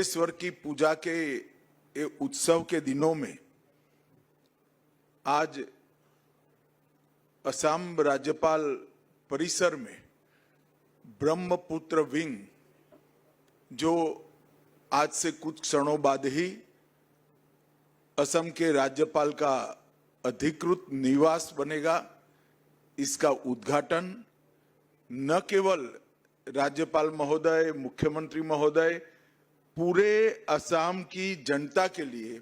गणेश्वर की पूजा के ये उत्सव के दिनों में आज असम राज्यपाल परिसर में ब्रह्मपुत्र विंग, जो आज से कुछ क्षणों बाद ही असम के राज्यपाल का अधिकृत निवास बनेगा, इसका उद्घाटन न केवल राज्यपाल महोदय, मुख्यमंत्री महोदय, पूरे असम की जनता के लिए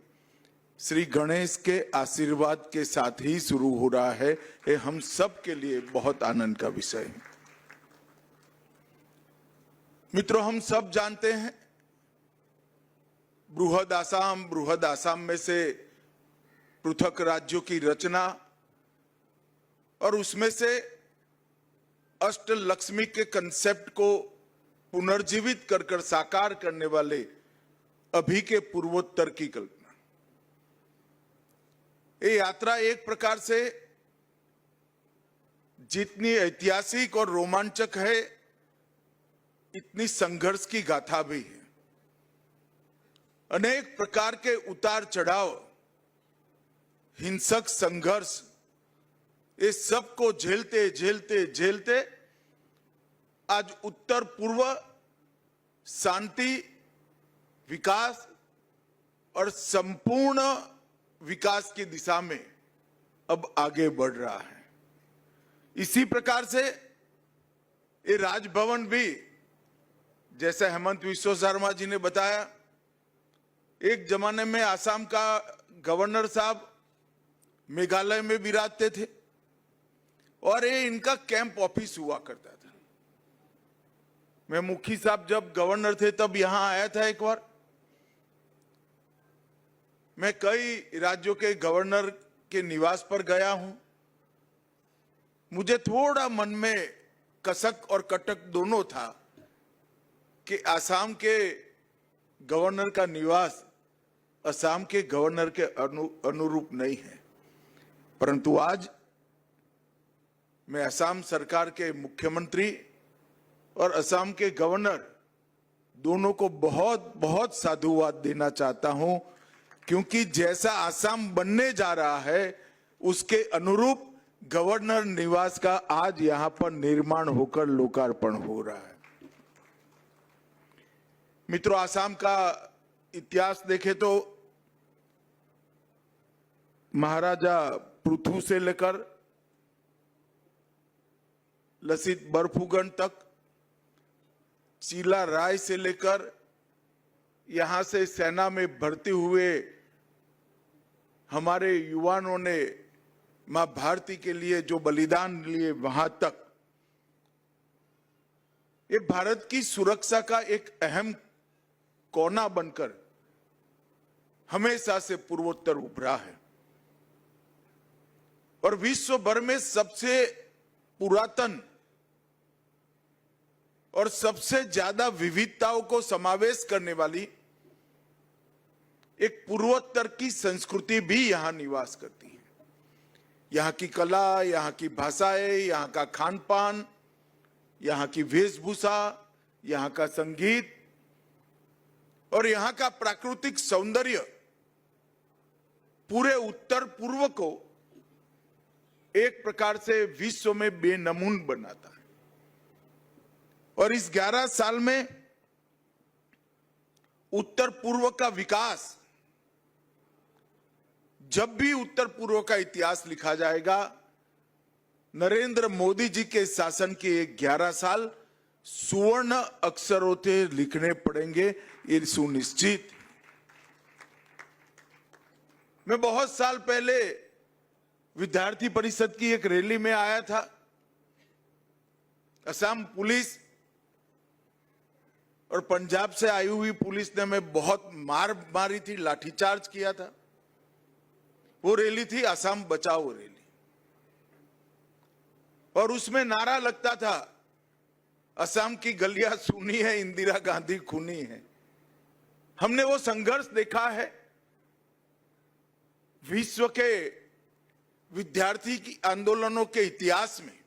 श्री गणेश के आशीर्वाद के साथ ही शुरू हो रहा है। ये हम सब के लिए बहुत आनंद का विषय है। मित्रों, हम सब जानते हैं बृहद आसाम में से पृथक राज्यों की रचना और उसमें से अष्टलक्ष्मी के कंसेप्ट को पुनर्जीवित कर साकार करने वाले अभी के पूर्वोत्तर की कल्पना। ये यात्रा एक प्रकार से जितनी ऐतिहासिक और रोमांचक है, इतनी संघर्ष की गाथा भी है। अनेक प्रकार के उतार चढ़ाव, हिंसक संघर्ष, ये सब को झेलते झेलते झेलते आज उत्तर पूर्व शांति, विकास और संपूर्ण विकास की दिशा में अब आगे बढ़ रहा है। इसी प्रकार से ये राजभवन भी, जैसे हेमंत बिस्वा शर्मा जी ने बताया, एक जमाने में आसाम का गवर्नर साहब मेघालय में विराजते थे और ये इनका कैंप ऑफिस हुआ करता था। मैं मुखी साहब जब गवर्नर थे तब यहां आया था एक बार। मैं कई राज्यों के गवर्नर के निवास पर गया हूं। मुझे थोड़ा मन में कसक और कटक दोनों था कि आसाम के गवर्नर का निवास असम के गवर्नर के अनुरूप नहीं है। परंतु आज मैं असम सरकार के मुख्यमंत्री और असम के गवर्नर दोनों को बहुत बहुत साधुवाद देना चाहता हूं, क्योंकि जैसा असम बनने जा रहा है उसके अनुरूप गवर्नर निवास का आज यहां पर निर्माण होकर लोकार्पण हो रहा है। मित्रों, असम का इतिहास देखें तो महाराजा पृथु से लेकर लसित बरफुकन तक, चीला राय से लेकर यहां से सेना में भर्ती हुए हमारे युवाओं ने मां भारती के लिए जो बलिदान लिए, वहां तक ये भारत की सुरक्षा का एक अहम कोना बनकर हमेशा से पूर्वोत्तर उभरा है और विश्व भर में सबसे पुरातन और सबसे ज्यादा विविधताओं को समावेश करने वाली एक पूर्वोत्तर की संस्कृति भी यहां निवास करती है। यहां की कला, यहां की भाषाएं, यहां का खान पान, यहां की वेशभूषा, यहां का संगीत और यहां का प्राकृतिक सौंदर्य पूरे उत्तर पूर्व को एक प्रकार से विश्व में बेनमून बनाता है। और इस 11 साल में उत्तर पूर्व का विकास, जब भी उत्तर पूर्व का इतिहास लिखा जाएगा, नरेंद्र मोदी जी के शासन के 11 साल सुवर्ण अक्षरों से लिखने पड़ेंगे, ये सुनिश्चित। मैं बहुत साल पहले विद्यार्थी परिषद की एक रैली में आया था। असम पुलिस और पंजाब से आई हुई पुलिस ने हमें बहुत मार मारी थी, लाठीचार्ज किया था। वो रैली थी असम बचाओ रैली और उसमें नारा लगता था, असम की गलियां सुनी है, इंदिरा गांधी खूनी है। हमने वो संघर्ष देखा है। विश्व के विद्यार्थी की आंदोलनों के इतिहास में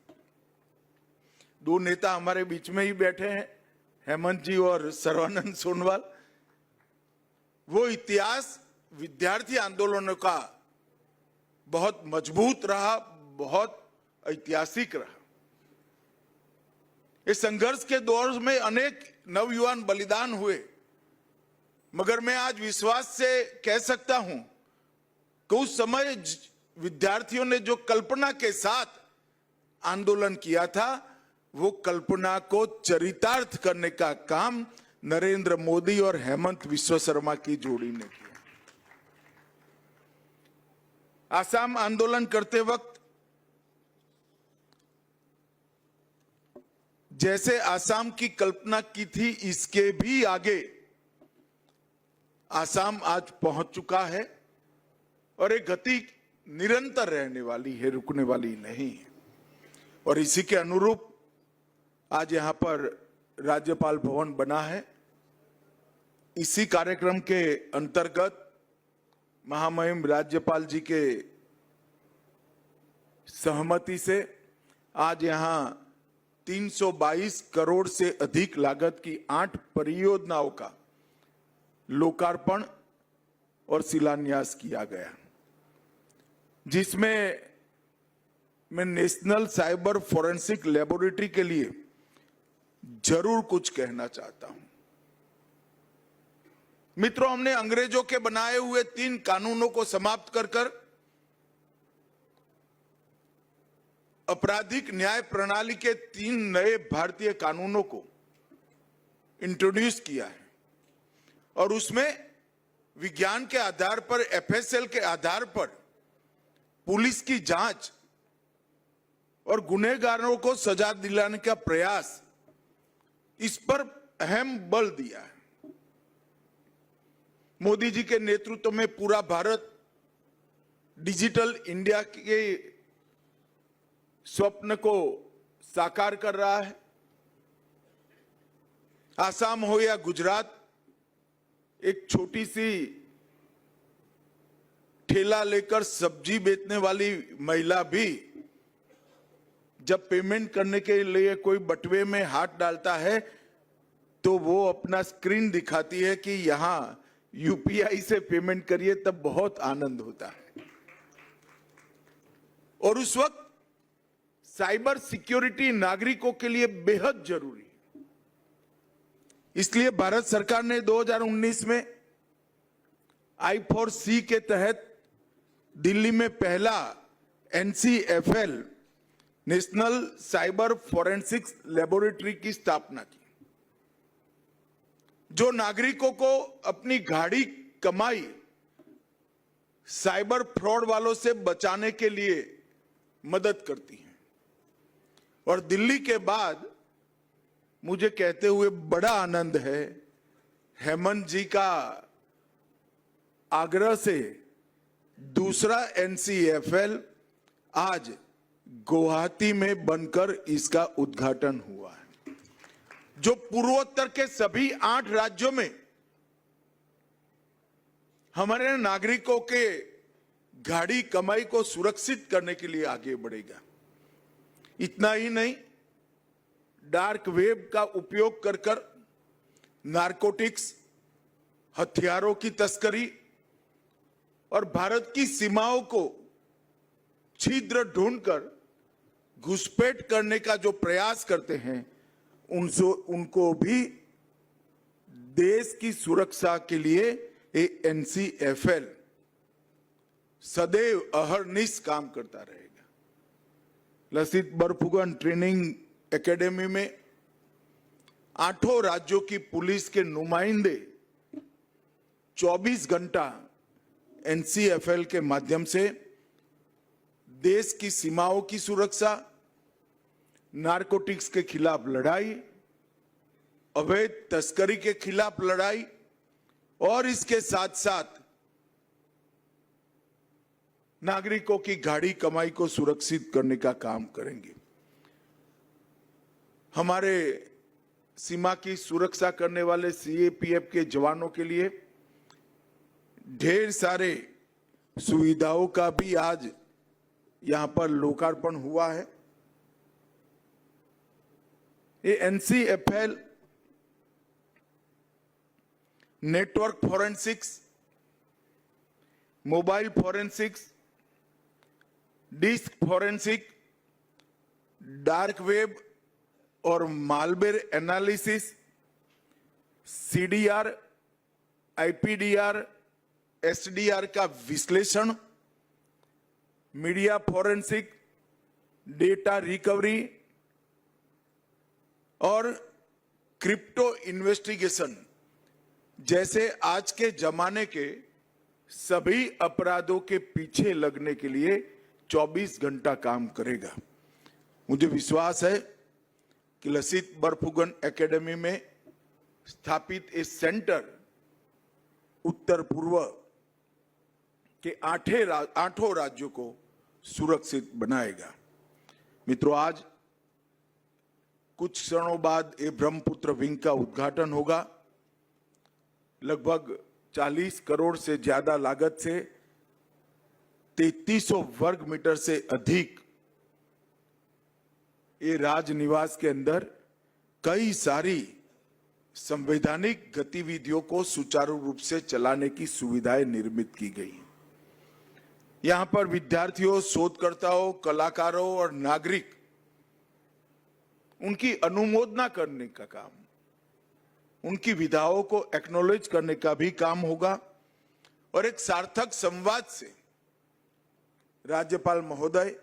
दो नेता हमारे बीच में ही बैठे हैं, हेमंत जी और सर्बानंद सोनोवाल। वो इतिहास विद्यार्थी आंदोलनों का बहुत मजबूत रहा, बहुत ऐतिहासिक रहा। इस संघर्ष के दौर में अनेक नवयुवान बलिदान हुए, मगर मैं आज विश्वास से कह सकता हूं कि उस समय विद्यार्थियों ने जो कल्पना के साथ आंदोलन किया था, वो कल्पना को चरितार्थ करने का काम नरेंद्र मोदी और हेमंत विश्व शर्मा की जोड़ी ने किया। आसाम आंदोलन करते वक्त जैसे आसाम की कल्पना की थी, इसके भी आगे आसाम आज पहुंच चुका है और एक गति निरंतर रहने वाली है, रुकने वाली नहीं है। और इसी के अनुरूप आज यहां पर राज्यपाल भवन बना है। इसी कार्यक्रम के अंतर्गत महामहिम राज्यपाल जी के सहमति से आज यहां 322 करोड़ से अधिक लागत की 8 परियोजनाओं का लोकार्पण और शिलान्यास किया गया, जिसमें मैं नेशनल साइबर फोरेंसिक लेबोरेटरी के लिए जरूर कुछ कहना चाहता हूं। मित्रों, हमने अंग्रेजों के बनाए हुए 3 कानूनों को समाप्त कर आपराधिक न्याय प्रणाली के 3 नए भारतीय कानूनों को इंट्रोड्यूस किया है और उसमें विज्ञान के आधार पर, एफएसएल के आधार पर पुलिस की जांच और गुनहगारों को सजा दिलाने का प्रयास, इस पर अहम बल दिया है। मोदी जी के नेतृत्व में पूरा भारत डिजिटल इंडिया के स्वप्न को साकार कर रहा है। आसाम हो या गुजरात, एक छोटी सी ठेला लेकर सब्जी बेचने वाली महिला भी जब पेमेंट करने के लिए कोई बटुए में हाथ डालता है तो वो अपना स्क्रीन दिखाती है कि यहां यूपीआई से पेमेंट करिए, तब बहुत आनंद होता है। और उस वक्त साइबर सिक्योरिटी नागरिकों के लिए बेहद जरूरी है। इसलिए भारत सरकार ने 2019 में I4C के तहत दिल्ली में पहला NCFL national cyber forensics laboratory की स्थापना की, जो नागरिकों को अपनी गाढ़ी कमाई साइबर फ्रॉड वालों से बचाने के लिए मदद करती है। और दिल्ली के बाद मुझे कहते हुए बड़ा आनंद है, हेमंत जी का आग्रह से दूसरा NCFL आज गुवाहाटी में बनकर इसका उद्घाटन हुआ है, जो पूर्वोत्तर के सभी 8 राज्यों में हमारे नागरिकों के गाढ़ी कमाई को सुरक्षित करने के लिए आगे बढ़ेगा। इतना ही नहीं, डार्क वेब का उपयोग कर नारकोटिक्स, हथियारों की तस्करी और भारत की सीमाओं को छिद्र ढूंढकर घुसपैठ करने का जो प्रयास करते हैं, उनको भी देश की सुरक्षा के लिए NCFL सदैव अहरनिश काम करता रहेगा। लसित बरफुकन ट्रेनिंग एकेडमी में 8 राज्यों की पुलिस के नुमाइंदे 24 घंटा NCFL के माध्यम से देश की सीमाओं की सुरक्षा, नारकोटिक्स के खिलाफ लड़ाई, अवैध तस्करी के खिलाफ लड़ाई और इसके साथ साथ नागरिकों की गाढ़ी कमाई को सुरक्षित करने का काम करेंगे। हमारे सीमा की सुरक्षा करने वाले CAPF के जवानों के लिए ढेर सारे सुविधाओं का भी आज यहां पर लोकार्पण हुआ है। ये NCFL network forensics, mobile forensics, disk forensic, dark web और malware analysis, CDR, IPDR, SDR का विश्लेषण, मीडिया फॉरेंसिक, डेटा रिकवरी और क्रिप्टो इन्वेस्टिगेशन जैसे आज के जमाने के सभी अपराधों के पीछे लगने के लिए 24 घंटा काम करेगा। मुझे विश्वास है कि लसित बरफुकन एकेडमी में स्थापित ये सेंटर उत्तर पूर्व के आठों राज्यों को सुरक्षित बनाएगा। मित्रों, आज कुछ क्षणों बाद ये ब्रह्मपुत्र विंग का उद्घाटन होगा। लगभग 40 करोड़ से ज्यादा लागत से 3300 वर्ग मीटर से अधिक ये राजनिवास के अंदर कई सारी संवैधानिक गतिविधियों को सुचारू रूप से चलाने की सुविधाएं निर्मित की गई। यहां पर विद्यार्थियों, शोधकर्ताओं, कलाकारों और नागरिक उनकी अनुमोदना करने का काम, उनकी विधाओं को एक्नॉलेज करने का भी काम होगा और एक सार्थक संवाद से राज्यपाल महोदय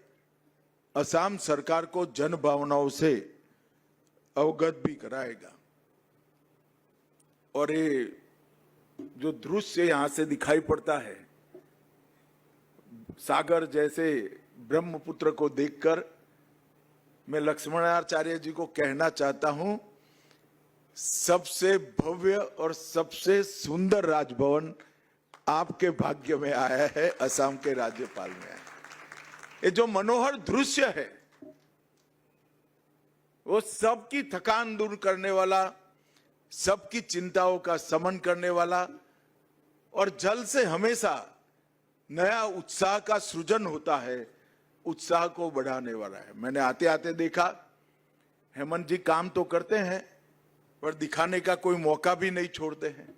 असम सरकार को जन भावनाओं से अवगत भी कराएगा। और ये जो दृश्य यहां से दिखाई पड़ता है, सागर जैसे ब्रह्मपुत्र को देखकर मैं लक्ष्मणाचार्य जी को कहना चाहता हूं, सबसे भव्य और सबसे सुंदर राजभवन आपके भाग्य में आया है, असम के राज्यपाल में आया। ये जो मनोहर दृश्य है वो सबकी थकान दूर करने वाला, सबकी चिंताओं का शमन करने वाला और जल से हमेशा नया उत्साह का सृजन होता है, उत्साह को बढ़ाने वाला है। मैंने आते आते देखा हेमंत जी काम तो करते हैं पर दिखाने का कोई मौका भी नहीं छोड़ते हैं।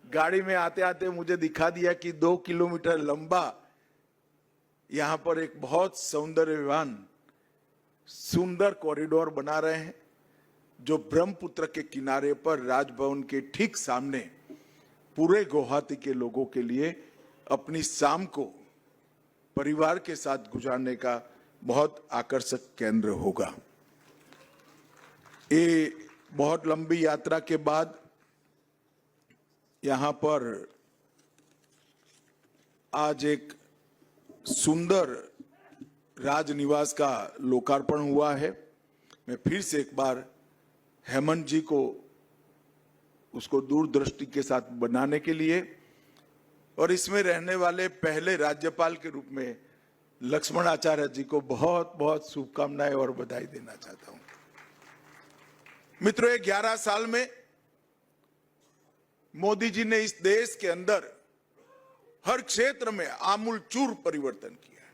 गाड़ी में आते आते मुझे दिखा दिया कि 2 किलोमीटर लंबा यहां पर एक बहुत सौंदर्यवान सुंदर कॉरिडोर बना रहे हैं, जो ब्रह्मपुत्र के किनारे पर राजभवन के ठीक सामने पूरे गुवाहाटी के लोगों के लिए अपनी शाम को परिवार के साथ गुजारने का बहुत आकर्षक केंद्र होगा। ये बहुत लंबी यात्रा के बाद यहां पर आज एक सुंदर राजनिवास का लोकार्पण हुआ है। मैं फिर से एक बार हेमंत जी को उसको दूरदृष्टि के साथ बनाने के लिए और इसमें रहने वाले पहले राज्यपाल के रूप में लक्ष्मणाचार्य जी को बहुत बहुत शुभकामनाएं और बधाई देना चाहता हूं। मित्रों, 11 साल में मोदी जी ने इस देश के अंदर हर क्षेत्र में आमूलचूल परिवर्तन किया है।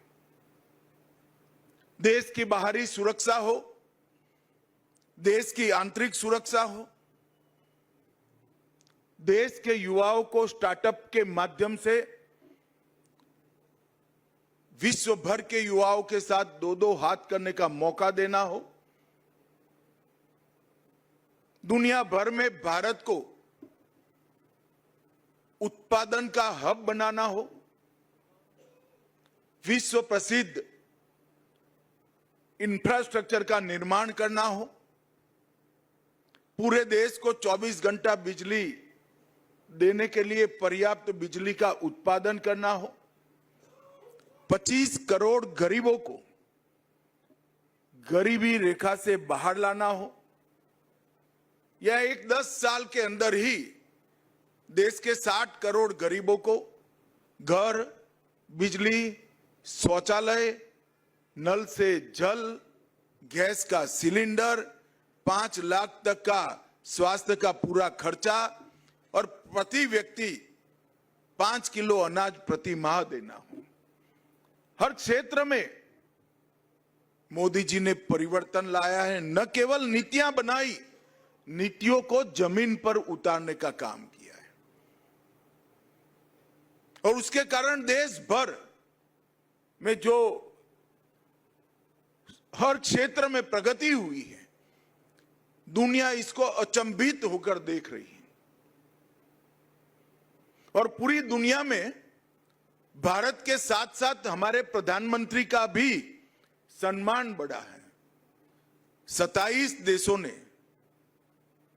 देश की बाहरी सुरक्षा हो, देश की आंतरिक सुरक्षा हो, देश के युवाओं को स्टार्टअप के माध्यम से विश्व भर के युवाओं के साथ दो हाथ करने का मौका देना हो, दुनिया भर में भारत को उत्पादन का हब बनाना हो, विश्व प्रसिद्ध इंफ्रास्ट्रक्चर का निर्माण करना हो, पूरे देश को 24 घंटा बिजली देने के लिए पर्याप्त बिजली का उत्पादन करना हो, 25 करोड़ गरीबों को गरीबी रेखा से बाहर लाना हो, या 10 साल के अंदर ही देश के 60 करोड़ गरीबों को घर, बिजली, शौचालय, नल से जल, गैस का सिलेंडर, 5 लाख तक का स्वास्थ्य का पूरा खर्चा और प्रति व्यक्ति 5 किलो अनाज प्रति माह देना हो। हर क्षेत्र में मोदी जी ने परिवर्तन लाया है। न केवल नीतियां बनाई, नीतियों को जमीन पर उतारने का काम किया है। और उसके कारण देश भर में जो हर क्षेत्र में प्रगति हुई है, दुनिया इसको अचंभित होकर देख रही है। और पूरी दुनिया में भारत के साथ साथ हमारे प्रधानमंत्री का भी सम्मान बढ़ा है। 27 देशों ने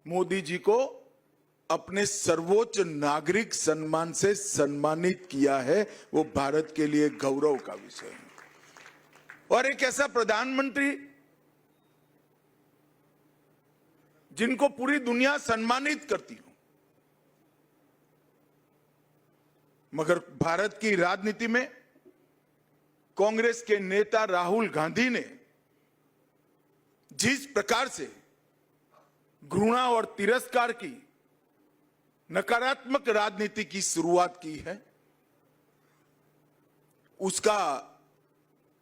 मोदी जी को अपने सर्वोच्च नागरिक सम्मान से सम्मानित किया है। वो भारत के लिए गौरव का विषय है। और एक ऐसा प्रधानमंत्री जिनको पूरी दुनिया सम्मानित करती हो, मगर भारत की राजनीति में कांग्रेस के नेता राहुल गांधी ने जिस प्रकार से घृणा और तिरस्कार की नकारात्मक राजनीति की शुरुआत की है, उसका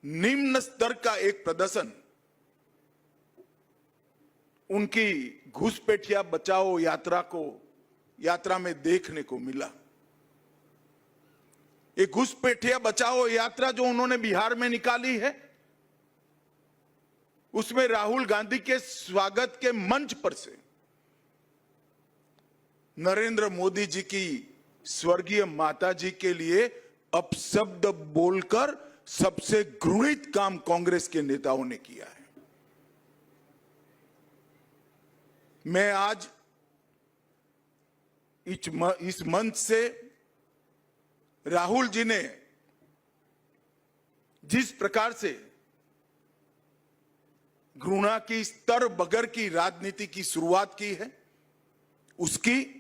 निम्न स्तर का एक प्रदर्शन उनकी घुसपैठिया बचाओ यात्रा में देखने को मिला। एक घुसपैठिया बचाओ यात्रा जो उन्होंने बिहार में निकाली है, उसमें राहुल गांधी के स्वागत के मंच पर से नरेंद्र मोदी जी की स्वर्गीय माता जी के लिए अपशब्द बोलकर सबसे घृणित काम कांग्रेस के नेताओं ने किया है। मैं आज इस मंच से राहुल जी ने जिस प्रकार से घृणा की स्तर बगर की राजनीति की शुरुआत की है, उसकी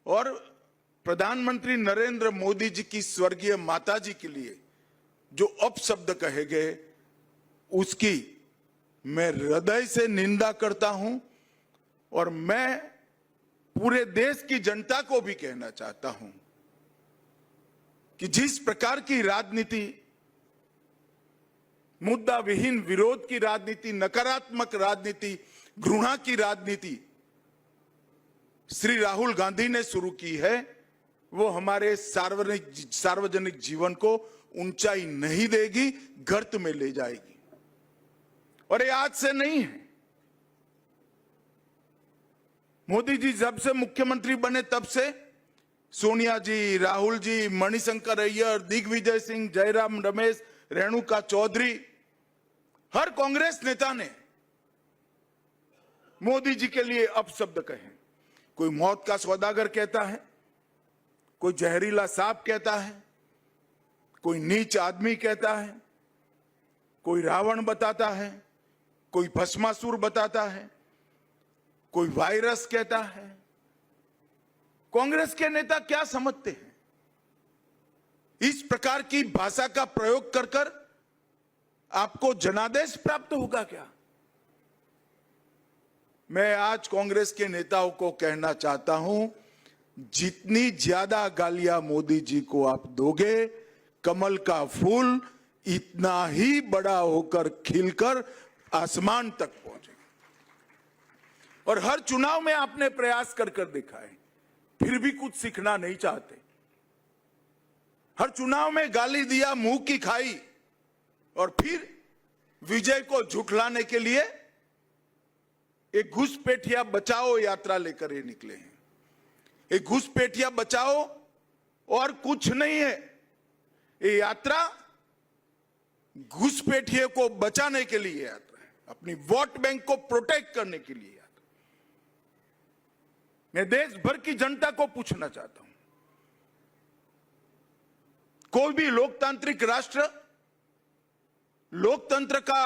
और प्रधानमंत्री नरेंद्र मोदी जी की स्वर्गीय माता जी के लिए जो अपशब्द कहे गए, उसकी मैं हृदय से निंदा करता हूं। और मैं पूरे देश की जनता को भी कहना चाहता हूं कि जिस प्रकार की राजनीति, मुद्दा विहीन विरोध की राजनीति, नकारात्मक राजनीति, घृणा की राजनीति श्री राहुल गांधी ने शुरू की है, वो हमारे सार्वजनिक जीवन को ऊंचाई नहीं देगी, गर्त में ले जाएगी। और ये आज से नहीं है। मोदी जी जब से मुख्यमंत्री बने तब से सोनिया जी, राहुल जी, मणिशंकर अय्यर, दिग्विजय सिंह, जयराम रमेश, रेणुका चौधरी, हर कांग्रेस नेता ने मोदी जी के लिए अपशब्द कहे। कोई मौत का सौदागर कहता है, कोई जहरीला सांप कहता है, कोई नीच आदमी कहता है, कोई रावण बताता है, कोई भस्मासुर बताता है, कोई वायरस कहता है। कांग्रेस के नेता क्या समझते हैं? इस प्रकार की भाषा का प्रयोग कर कर आपको जनादेश प्राप्त होगा क्या? मैं आज कांग्रेस के नेताओं को कहना चाहता हूं, जितनी ज्यादा गालियां मोदी जी को आप दोगे, कमल का फूल इतना ही बड़ा होकर खिलकर आसमान तक पहुंचेगा। और हर चुनाव में आपने प्रयास कर कर देखा है, फिर भी कुछ सीखना नहीं चाहते। हर चुनाव में गाली दिया, मुंह की खाई, और फिर विजय को झुठलाने के लिए एक घुसपैठिया बचाओ यात्रा लेकर ये निकले हैं। एक घुसपैठिया बचाओ और कुछ नहीं है। ये यात्रा घुसपैठिए को बचाने के लिए यात्रा है, अपनी वोट बैंक को प्रोटेक्ट करने के लिए यात्रा। मैं देश भर की जनता को पूछना चाहता हूं, कोई भी लोकतांत्रिक राष्ट्र, लोकतंत्र का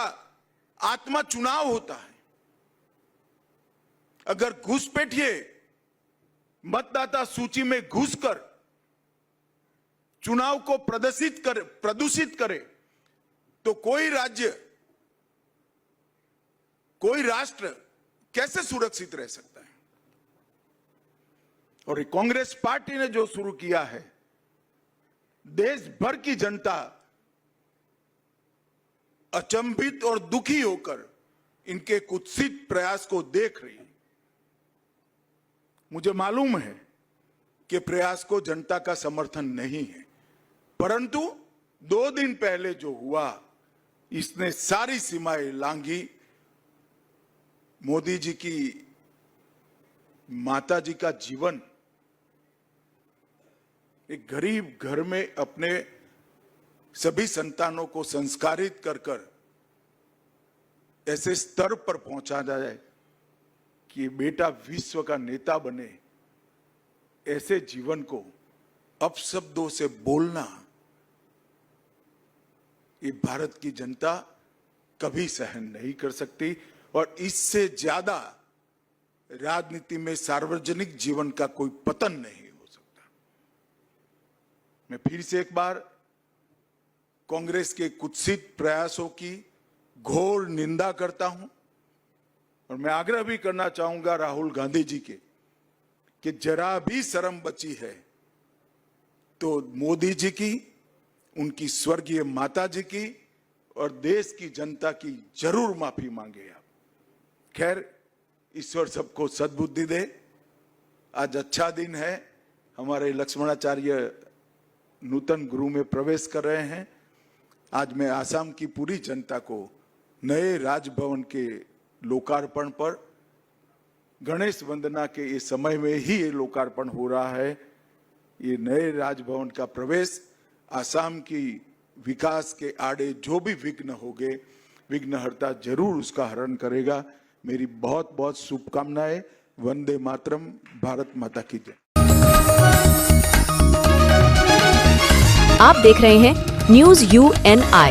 आत्मा चुनाव होता है। अगर घुसपैठिए मतदाता सूची में घुसकर चुनाव को प्रदूषित करे तो कोई राज्य, कोई राष्ट्र कैसे सुरक्षित रह सकता है? और कांग्रेस पार्टी ने जो शुरू किया है, देश भर की जनता अचंभित और दुखी होकर इनके कुत्सित प्रयास को देख रही है। मुझे मालूम है के प्रयास को जनता का समर्थन नहीं है, परंतु 2 दिन पहले जो हुआ इसने सारी सीमाएं लांघी। मोदी जी की माता जी का जीवन एक गरीब घर में अपने सभी संतानों को संस्कारित कर कर ऐसे स्तर पर पहुंचा जाए कि बेटा विश्व का नेता बने, ऐसे जीवन को अपशब्दों से बोलना ये भारत की जनता कभी सहन नहीं कर सकती। और इससे ज्यादा राजनीति में सार्वजनिक जीवन का कोई पतन नहीं हो सकता। मैं फिर से एक बार कांग्रेस के कुत्सित प्रयासों की घोर निंदा करता हूं और मैं आग्रह भी करना चाहूंगा राहुल गांधी जी के कि जरा भी शर्म बची है तो मोदी जी की, उनकी स्वर्गीय माता जी की और देश की जनता की जरूर माफी मांगे आप। खैर, ईश्वर सबको सद्बुद्धि दे। आज अच्छा दिन है, हमारे लक्ष्मणाचार्य नूतन गुरु में प्रवेश कर रहे हैं। आज मैं आसाम की पूरी जनता को नए राजभवन के लोकार्पण पर, गणेश वंदना के इस समय में ही ये लोकार्पण हो रहा है। ये नए राजभवन का प्रवेश आसाम की विकास के आड़े जो भी विघ्न होंगे, विघ्नहर्ता जरूर उसका हरण करेगा। मेरी बहुत बहुत शुभकामनाएं। वंदे मातरम। भारत माता की जय। आप देख रहे हैं news UNI।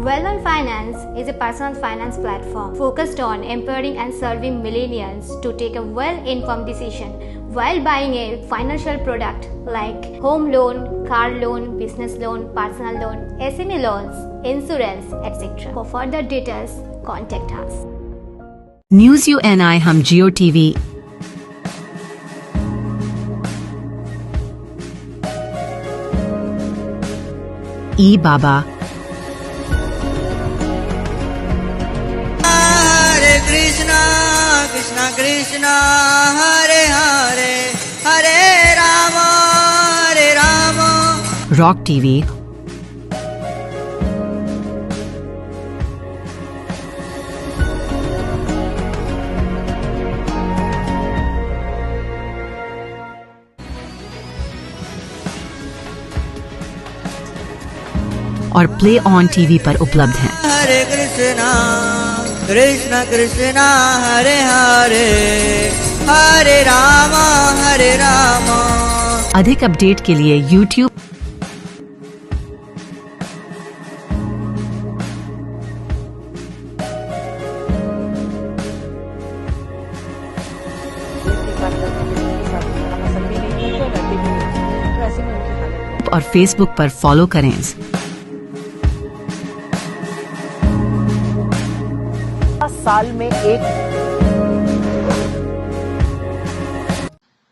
Well-Known Finance is a personal finance platform focused on empowering and serving millennials to take a well-informed decision while buying a financial product like home loan, car loan, business loan, personal loan, SME loans, insurance, etc. For further details, contact us. News UNI हम जियो TV, ई बाबा, Krishna Krishna Krishna Hare Hare Hare Rama Hare Rama rock TV, और play on TV पर उपलब्ध हैं। Hare Krishna Krishna Krishna Hare Hare Hare Rama Hare Rama। अधिक update के लिए YouTube और Facebook पर फॉलो करें। साल में एक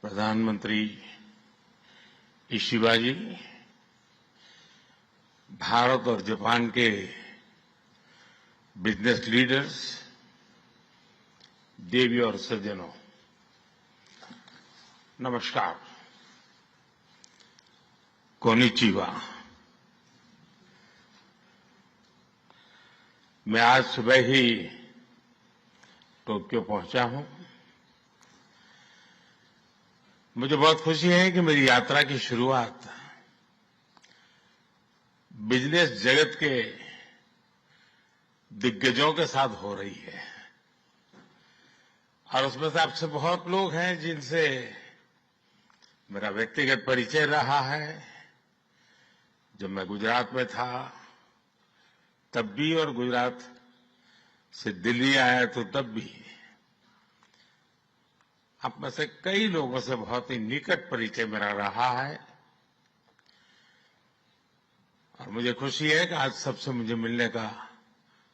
प्रधानमंत्री इशिबा जी, भारत और जापान के बिजनेस लीडर्स, देवी और सज्जनों, नमस्कार, कोनिचिवा। मैं आज सुबह ही टोक्यो पहुंचा हूं। मुझे बहुत खुशी है कि मेरी यात्रा की शुरुआत बिजनेस जगत के दिग्गजों के साथ हो रही है और उसमें से आपसे बहुत लोग हैं जिनसे मेरा व्यक्तिगत परिचय रहा है। जब मैं गुजरात में था तब भी और गुजरात से दिल्ली आया तो तब भी आप में से कई लोगों से बहुत ही निकट परिचय मेरा रहा है और मुझे खुशी है कि आज सबसे मुझे मिलने का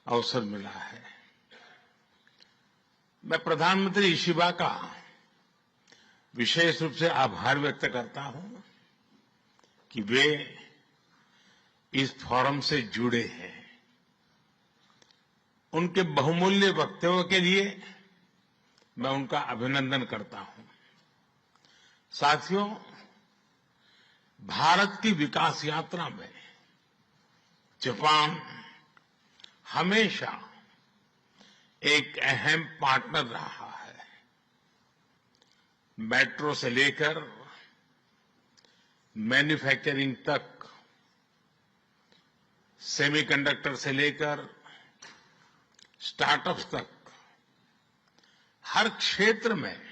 अवसर मिला है। मैं प्रधानमंत्री इशिबा का विशेष रूप से आभार व्यक्त करता हूं कि वे इस फोरम से जुड़े हैं। उनके बहुमूल्य वक्तव्य के लिए मैं उनका अभिनंदन करता हूं। साथियों, भारत की विकास यात्रा में जापान हमेशा एक अहम पार्टनर रहा है। मेट्रो से लेकर मैन्युफैक्चरिंग तक, सेमीकंडक्टर से लेकर स्टार्टअप्स तक, हर क्षेत्र में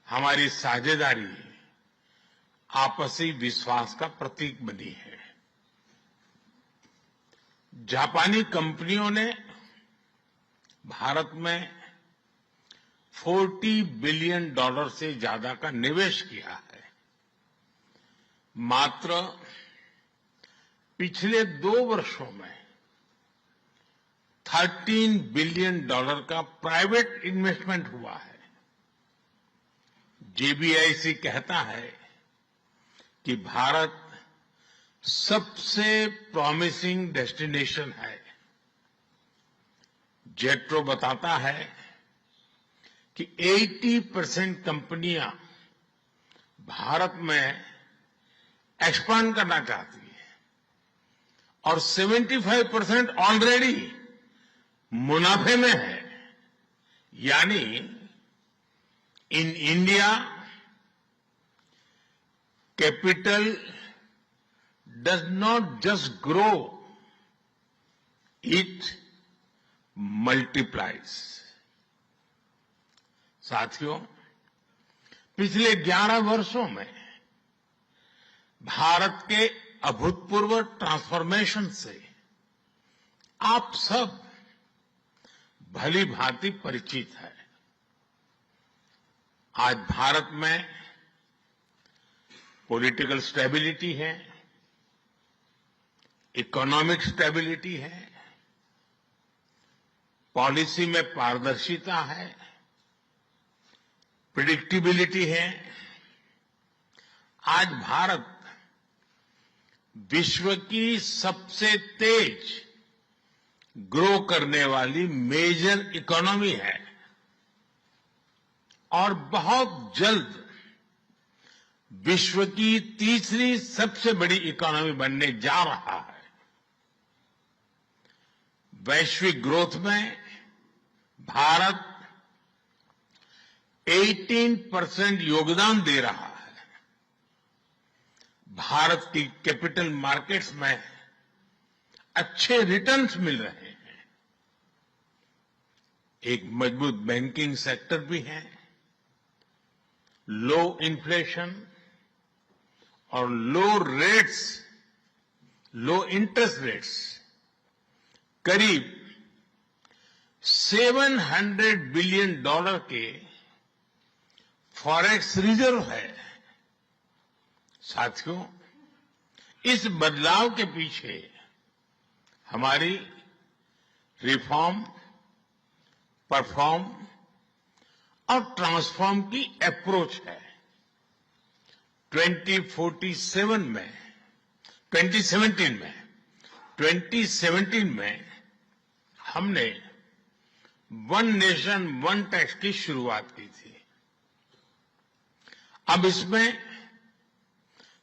हमारी साझेदारी आपसी विश्वास का प्रतीक बनी है। जापानी कंपनियों ने भारत में $40 बिलियन से ज्यादा का निवेश किया है। मात्र पिछले 2 वर्षों में $13 बिलियन का प्राइवेट इन्वेस्टमेंट हुआ है। JBIC कहता है कि भारत सबसे प्रॉमिसिंग डेस्टिनेशन है। जेट्रो बताता है कि 80% कंपनियां भारत में एक्सपांड करना चाहती है और 75% ऑलरेडी मुनाफे में है। यानी in India capital does not just grow, it multiplies. साथियों, पिछले 11 वर्षों में भारत के अभूतपूर्व ट्रांसफॉर्मेशन से आप सब भली भांति परिचित है। आज भारत में पॉलिटिकल स्टेबिलिटी है, इकोनॉमिक स्टेबिलिटी है, पॉलिसी में पारदर्शिता है, प्रिडिक्टिबिलिटी है। आज भारत विश्व की सबसे तेज ग्रो करने वाली मेजर इकोनॉमी है और बहुत जल्द विश्व की तीसरी सबसे बड़ी इकोनॉमी बनने जा रहा है। वैश्विक ग्रोथ में भारत 18% योगदान दे रहा है। भारत की कैपिटल मार्केट्स में अच्छे रिटर्न्स मिल रहे हैं। एक मजबूत बैंकिंग सेक्टर भी है। लो इन्फ्लेशन और लो इंटरेस्ट रेट्स, करीब $700 बिलियन के फॉरेक्स रिजर्व है। साथियों, इस बदलाव के पीछे हमारी रिफॉर्म, परफॉर्म और ट्रांसफॉर्म की अप्रोच है। 2017 में हमने वन नेशन वन टैक्स की शुरुआत की थी। अब इसमें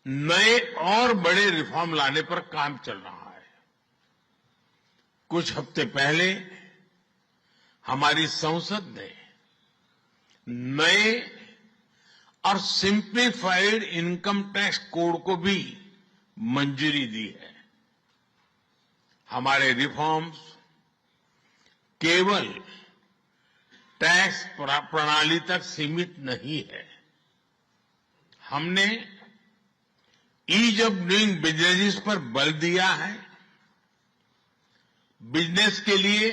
नए और बड़े रिफॉर्म लाने पर काम चल रहा है। कुछ हफ्ते पहले हमारी संसद ने नए और सिंप्लीफाइड इनकम टैक्स कोड को भी मंजूरी दी है। हमारे रिफॉर्म्स केवल टैक्स प्रणाली तक सीमित नहीं है। हमने ईज ऑफ डूइंग बिजनेस पर बल दिया है। बिजनेस के लिए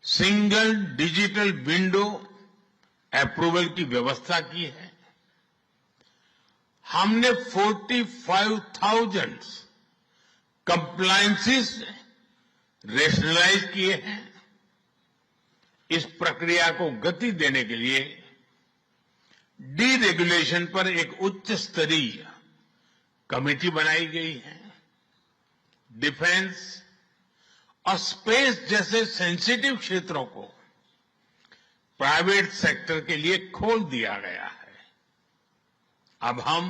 सिंगल डिजिटल विंडो अप्रूवल की व्यवस्था की है। हमने 45,000 कंप्लायंसेस रेशनलाइज किए हैं। इस प्रक्रिया को गति देने के लिए डीरेगुलेशन पर एक उच्च स्तरीय कमेटी बनाई गई है। डिफेंस और स्पेस जैसे सेंसिटिव क्षेत्रों को प्राइवेट सेक्टर के लिए खोल दिया गया है। अब हम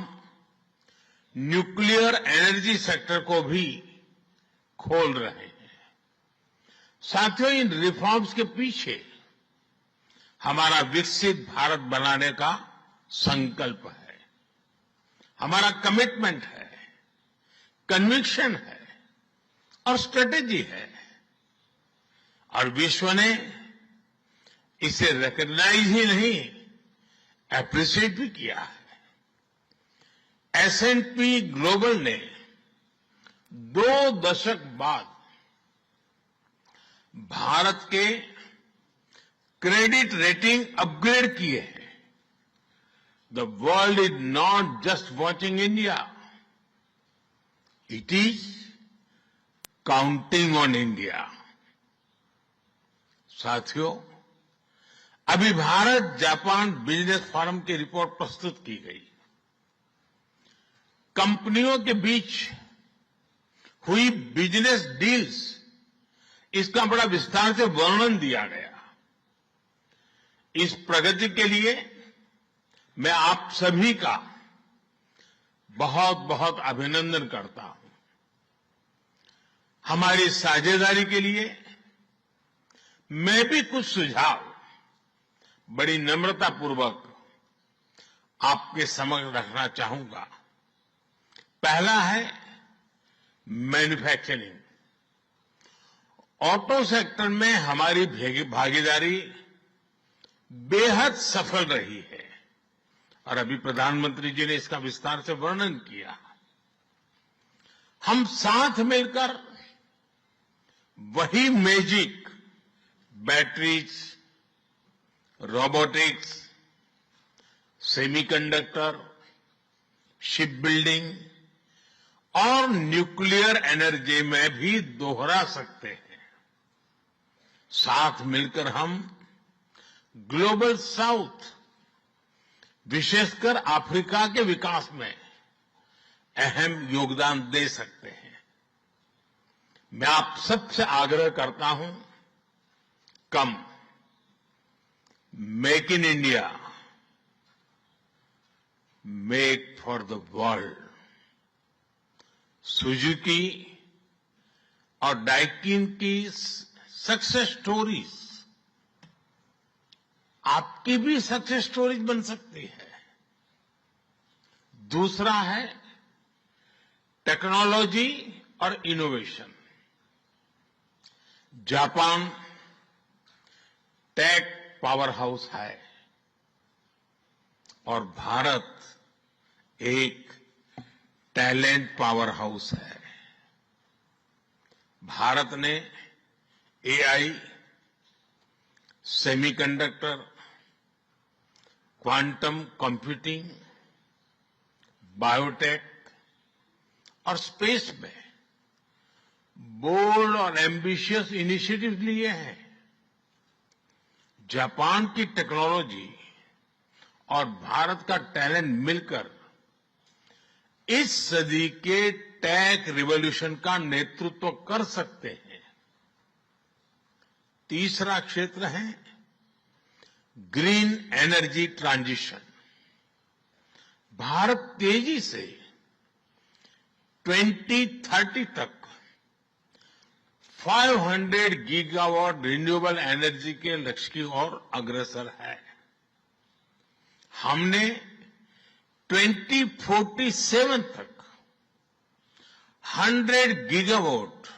न्यूक्लियर एनर्जी सेक्टर को भी खोल रहे हैं। साथियों, इन रिफॉर्म्स के पीछे हमारा विकसित भारत बनाने का संकल्प है, हमारा कमिटमेंट है, कन्विक्शन है और स्ट्रेटेजी है, और विश्व ने इसे रिकॉग्नाइज ही नहीं, एप्रिशिएट भी किया है। S&P ग्लोबल ने 2 दशक बाद भारत के क्रेडिट रेटिंग अपग्रेड किए हैं। The world is not just watching India, it is counting on India. साथियों, अभी भारत जापान बिजनेस फोरम की रिपोर्ट प्रस्तुत की गई। कंपनियों के बीच हुई बिजनेस डील्स, इसका बड़ा विस्तार से वर्णन दिया गया। इस प्रगति के लिए मैं आप सभी का बहुत बहुत अभिनंदन करता हूं। हमारी साझेदारी के लिए मैं भी कुछ सुझाव बड़ी नम्रतापूर्वक आपके समक्ष रखना चाहूंगा। पहला है मैन्युफैक्चरिंग। ऑटो सेक्टर में हमारी भागीदारी बेहद सफल रही है और अभी प्रधानमंत्री जी ने इसका विस्तार से वर्णन किया। हम साथ मिलकर वही magic batteries, robotics, semiconductor, ship building और न्यूक्लियर एनर्जी में भी दोहरा सकते हैं। साथ मिलकर हम ग्लोबल साउथ, विशेषकर अफ्रीका के विकास में अहम योगदान दे सकते हैं। मैं आप सबसे आग्रह करता हूं, कम make in India, make for the world. Suzuki और डाइकिन की सक्सेस स्टोरीज आपकी भी सक्सेस स्टोरीज बन सकती है। दूसरा है टेक्नोलॉजी और innovation. Japan tech powerhouse है और भारत एक टैलेंट पावर हाउस है। भारत ने AI, semiconductor, quantum computing, biotech और स्पेस में बोल्ड और एम्बिशियस इनिशिएटिव लिए हैं। जापान की टेक्नोलॉजी और भारत का टैलेंट मिलकर इस सदी के टेक रिवॉल्यूशन का नेतृत्व कर सकते हैं। तीसरा क्षेत्र है ग्रीन एनर्जी ट्रांजिशन। भारत तेजी से 2030 तक 500 गीगावाट रिन्यूएबल एनर्जी के लक्ष्य की ओर अग्रसर है। हमने 2047 तक 100 गीगावाट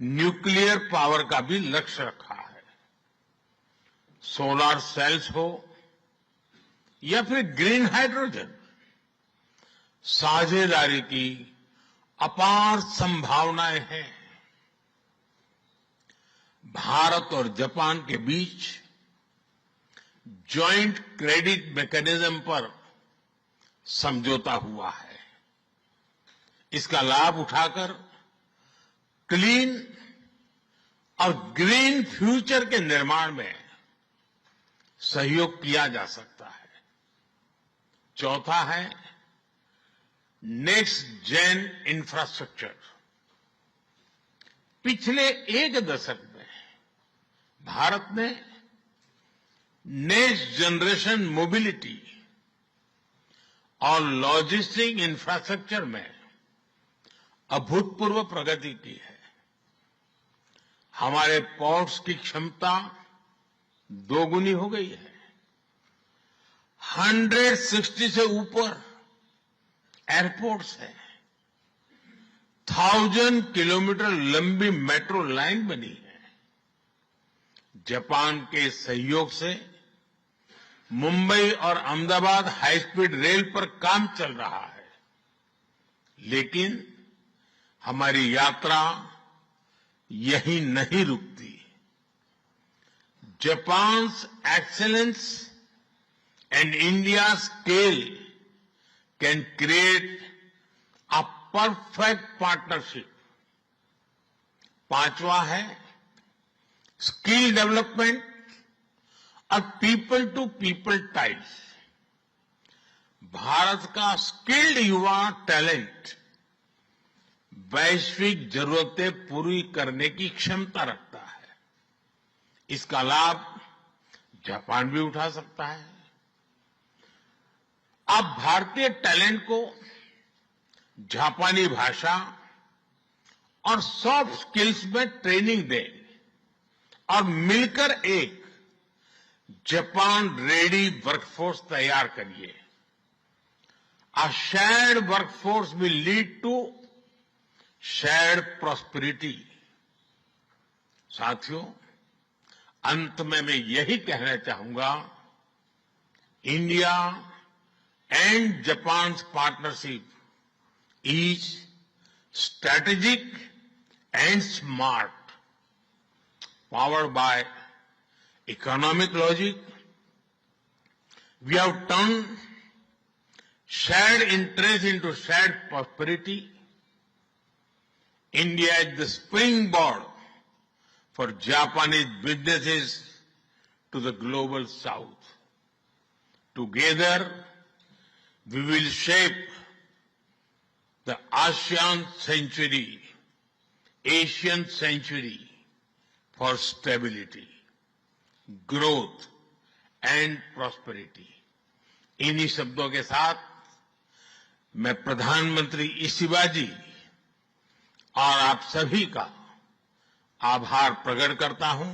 न्यूक्लियर पावर का भी लक्ष्य रखा है। सोलर सेल्स हो या फिर ग्रीन हाइड्रोजन, साझेदारी की अपार संभावनाएं हैं। भारत और जापान के बीच जॉइंट क्रेडिट मैकेनिज्म पर समझौता हुआ है। इसका लाभ उठाकर क्लीन और ग्रीन फ्यूचर के निर्माण में सहयोग किया जा सकता है। चौथा है नेक्स्ट जेन इंफ्रास्ट्रक्चर। पिछले एक दशक में भारत ने नेक्स्ट जनरेशन मोबिलिटी और लॉजिस्टिक इंफ्रास्ट्रक्चर में अभूतपूर्व प्रगति की है। हमारे पोर्ट्स की क्षमता दोगुनी हो गई है। 160 से ऊपर एयरपोर्ट्स हैं। 1000 किलोमीटर लंबी मेट्रो लाइन बनी है। जापान के सहयोग से मुंबई और अहमदाबाद हाई स्पीड रेल पर काम चल रहा है। लेकिन हमारी यात्रा यहीं नहीं रुकती। Japan's excellence and India's scale can create a perfect partnership. 5वां है स्किल डेवलपमेंट और people to people ties. Bharat का स्किल्ड युवा टैलेंट वैश्विक जरूरतें पूरी करने की क्षमता रखता है। इसका लाभ जापान भी उठा सकता है। आप भारतीय टैलेंट को जापानी भाषा और सॉफ्ट स्किल्स में ट्रेनिंग दें और मिलकर एक जापान रेडी वर्कफोर्स तैयार करिए। A shared workforce will lead to shared prosperity. साथियों, अंत में मैं यही कहना चाहूंगा, India and Japan partnership is strategic and smart, powered by economic logic. We have turned shared interest into shared prosperity. India is the springboard for Japanese businesses to the global south. Together, we will shape the ASEAN century, Asian century for stability, growth and prosperity. इन्हीं शब्दों के साथ मैं प्रधानमंत्री इशिबाजी और आप सभी का आभार प्रकट करता हूं.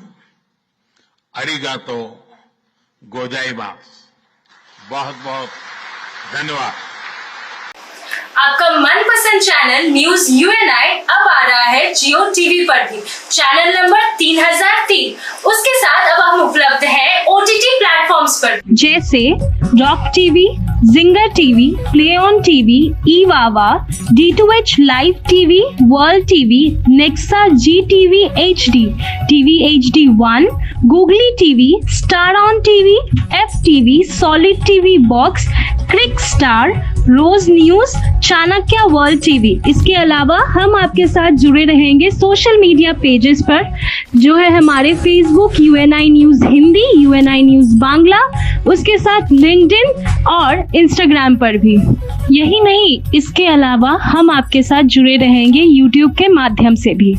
अरिगातो गोजाइमास. बहुत बहुत धन्यवाद. आपका मनपसंद चैनल न्यूज यूएनआई अब आ रहा है जियो टीवी पर भी. Channel number 3003. उसके साथ अब हम उपलब्ध हैं ओटीटी प्लेटफॉर्म्स पर, जैसे rock TV, zinger TV, play on TV, ईवावा, D2H live TV, world TV, Nexa G TV HD, TV HD1, Googly TV, star on TV, FTV, solid TV box, crick star, रोज news, Chanakya world TV. इसके अलावा हम आपके साथ जुड़े रहेंगे social media pages पर, जो है हमारे Facebook UNI news Hindi, UNI news Bangla, उसके साथ लिंक्डइन और इंस्टाग्राम पर भी. यही नहीं, इसके अलावा हम आपके साथ जुड़े रहेंगे यूट्यूब के माध्यम से भी.